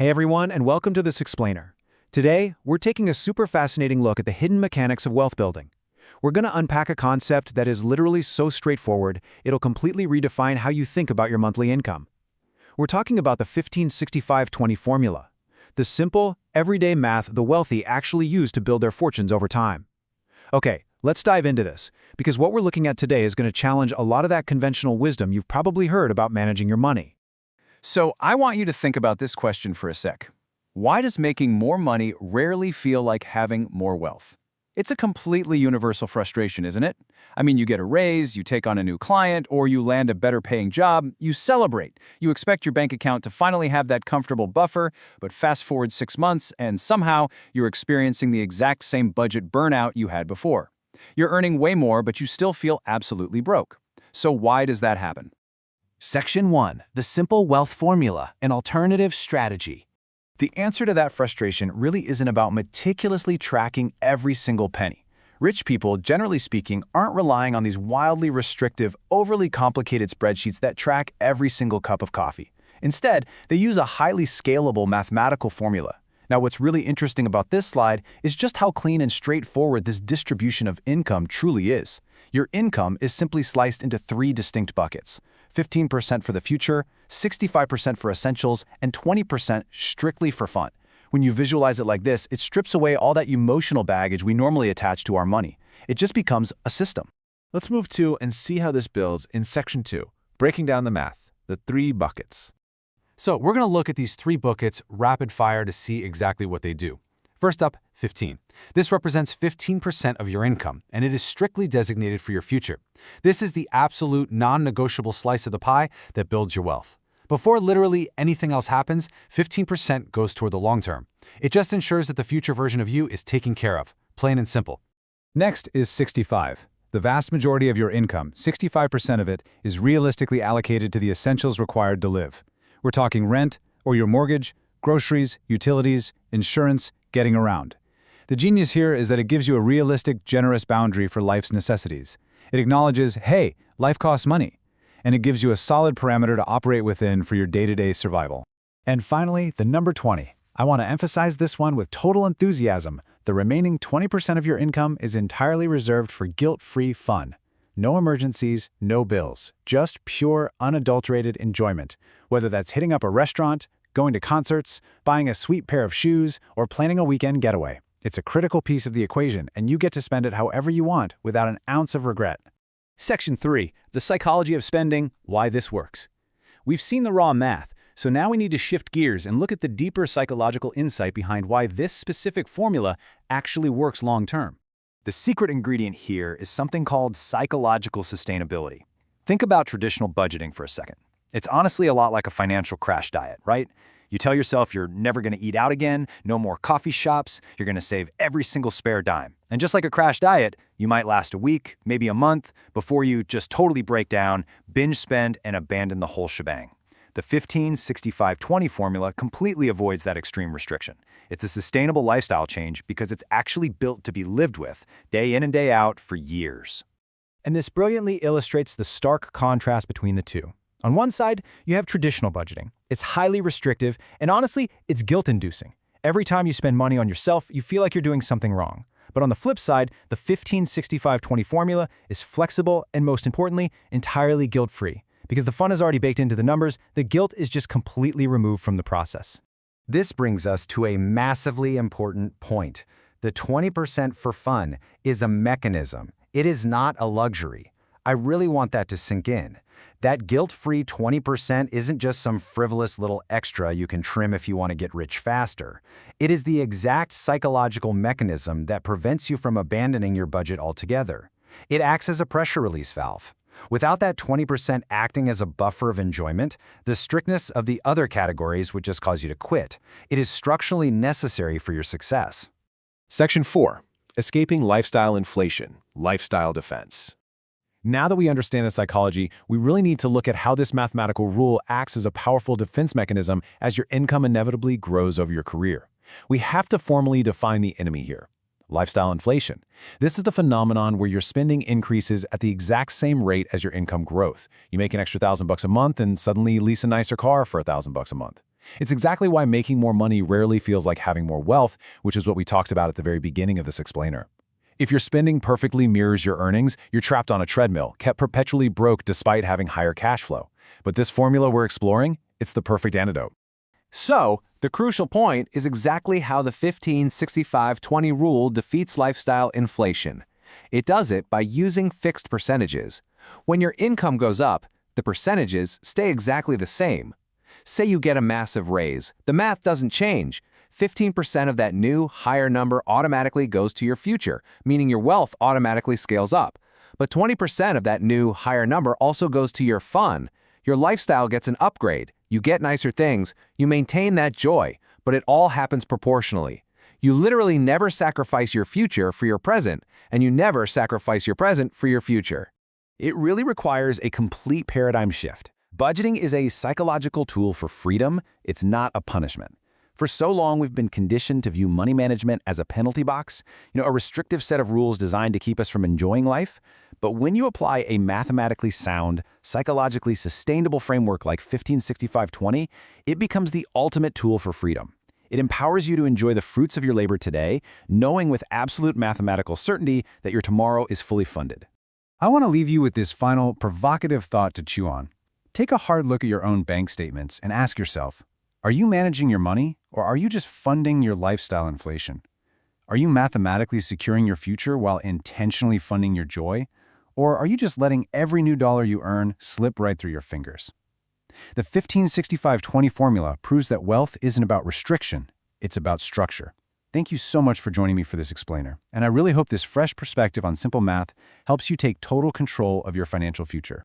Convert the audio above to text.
Hey everyone, and welcome to this explainer. Today, we're taking a super fascinating look at the hidden mechanics of wealth building. We're going to unpack a concept that is literally so straightforward, it'll completely redefine how you think about your monthly income. We're talking about the 15-65-20 formula, the simple, everyday math the wealthy actually use to build their fortunes over time. Okay, let's dive into this, because what we're looking at today is going to challenge a lot of that conventional wisdom you've probably heard about managing your money. So I want you to think about this question for a sec. Why does making more money rarely feel like having more wealth? It's a completely universal frustration, isn't it? I mean, you get a raise, you take on a new client, or you land a better paying job, you celebrate. You expect your bank account to finally have that comfortable buffer, but fast forward 6 months and somehow you're experiencing the exact same budget burnout you had before. You're earning way more, but you still feel absolutely broke. So why does that happen? Section 1. The Simple Wealth Formula, an Alternative Strategy. The answer to that frustration really isn't about meticulously tracking every single penny. Rich people, generally speaking, aren't relying on these wildly restrictive, overly complicated spreadsheets that track every single cup of coffee. Instead, they use a highly scalable mathematical formula. Now, what's really interesting about this slide is just how clean and straightforward this distribution of income truly is. Your income is simply sliced into 3 distinct buckets: 15% for the future, 65% for essentials, and 20% strictly for fun. When you visualize it like this, it strips away all that emotional baggage we normally attach to our money. It just becomes a system. Let's move to and see how this builds in Section 2, breaking down the math, the 3 buckets. So we're going to look at these 3 buckets rapid fire to see exactly what they do. First up, 15. This represents 15% of your income, and it is strictly designated for your future. This is the absolute non-negotiable slice of the pie that builds your wealth. Before literally anything else happens, 15% goes toward the long term. It just ensures that the future version of you is taken care of, plain and simple. Next is 65. The vast majority of your income, 65% of it, is realistically allocated to the essentials required to live. We're talking rent, or your mortgage, groceries, utilities, insurance, getting around. The genius here is that it gives you a realistic, generous boundary for life's necessities. It acknowledges, hey, life costs money, and it gives you a solid parameter to operate within for your day-to-day survival. And finally, the number 20. I want to emphasize this one with total enthusiasm. The remaining 20% of your income is entirely reserved for guilt-free fun. No emergencies, no bills, just pure, unadulterated enjoyment, whether that's hitting up a restaurant, going to concerts, buying a sweet pair of shoes, or planning a weekend getaway. It's a critical piece of the equation, and you get to spend it however you want without an ounce of regret. Section 3. The Psychology of Spending, Why This Works. We've seen the raw math, so now we need to shift gears and look at the deeper psychological insight behind why this specific formula actually works long-term. The secret ingredient here is something called psychological sustainability. Think about traditional budgeting for a second. It's honestly a lot like a financial crash diet, right? You tell yourself you're never going to eat out again, no more coffee shops, you're going to save every single spare dime. And just like a crash diet, you might last a week, maybe a month, before you just totally break down, binge spend, and abandon the whole shebang. The 15-65-20 formula completely avoids that extreme restriction. It's a sustainable lifestyle change because it's actually built to be lived with, day in and day out, for years. And this brilliantly illustrates the stark contrast between the two. On one side, you have traditional budgeting. It's highly restrictive, and honestly, it's guilt-inducing. Every time you spend money on yourself, you feel like you're doing something wrong. But on the flip side, the 15-65-20 formula is flexible and, most importantly, entirely guilt-free. Because the fun is already baked into the numbers, the guilt is just completely removed from the process. This brings us to a massively important point. The 20% for fun is a mechanism. It is not a luxury. I really want that to sink in. That guilt-free 20% isn't just some frivolous little extra you can trim if you want to get rich faster. It is the exact psychological mechanism that prevents you from abandoning your budget altogether. It acts as a pressure release valve. Without that 20% acting as a buffer of enjoyment, the strictness of the other categories would just cause you to quit. It is structurally necessary for your success. Section 4. Escaping lifestyle inflation, lifestyle defense. Now that we understand the psychology, we really need to look at how this mathematical rule acts as a powerful defense mechanism as your income inevitably grows over your career. We have to formally define the enemy here. Lifestyle inflation. This is the phenomenon where your spending increases at the exact same rate as your income growth. You make an extra $1,000 a month and suddenly lease a nicer car for $1,000 a month. It's exactly why making more money rarely feels like having more wealth, which is what we talked about at the very beginning of this explainer. If your spending perfectly mirrors your earnings, you're trapped on a treadmill, kept perpetually broke despite having higher cash flow. But this formula we're exploring, it's the perfect antidote. So, the crucial point is exactly how the 15-65-20 rule defeats lifestyle inflation. It does it by using fixed percentages. When your income goes up, the percentages stay exactly the same. Say you get a massive raise, the math doesn't change. 15% of that new, higher number automatically goes to your future, meaning your wealth automatically scales up. But 20% of that new, higher number also goes to your fun. Your lifestyle gets an upgrade. You get nicer things, you maintain that joy, but it all happens proportionally. You literally never sacrifice your future for your present, and you never sacrifice your present for your future. It really requires a complete paradigm shift. Budgeting is a psychological tool for freedom. It's not a punishment. For so long, we've been conditioned to view money management as a penalty box, a restrictive set of rules designed to keep us from enjoying life. But when you apply a mathematically sound, psychologically sustainable framework like 15-65-20, it becomes the ultimate tool for freedom. It empowers you to enjoy the fruits of your labor today, knowing with absolute mathematical certainty that your tomorrow is fully funded. I want to leave you with this final provocative thought to chew on. Take a hard look at your own bank statements and ask yourself, are you managing your money, or are you just funding your lifestyle inflation? Are you mathematically securing your future while intentionally funding your joy? Or are you just letting every new dollar you earn slip right through your fingers? The 15-65-20 formula proves that wealth isn't about restriction, it's about structure. Thank you so much for joining me for this explainer, and I really hope this fresh perspective on simple math helps you take total control of your financial future.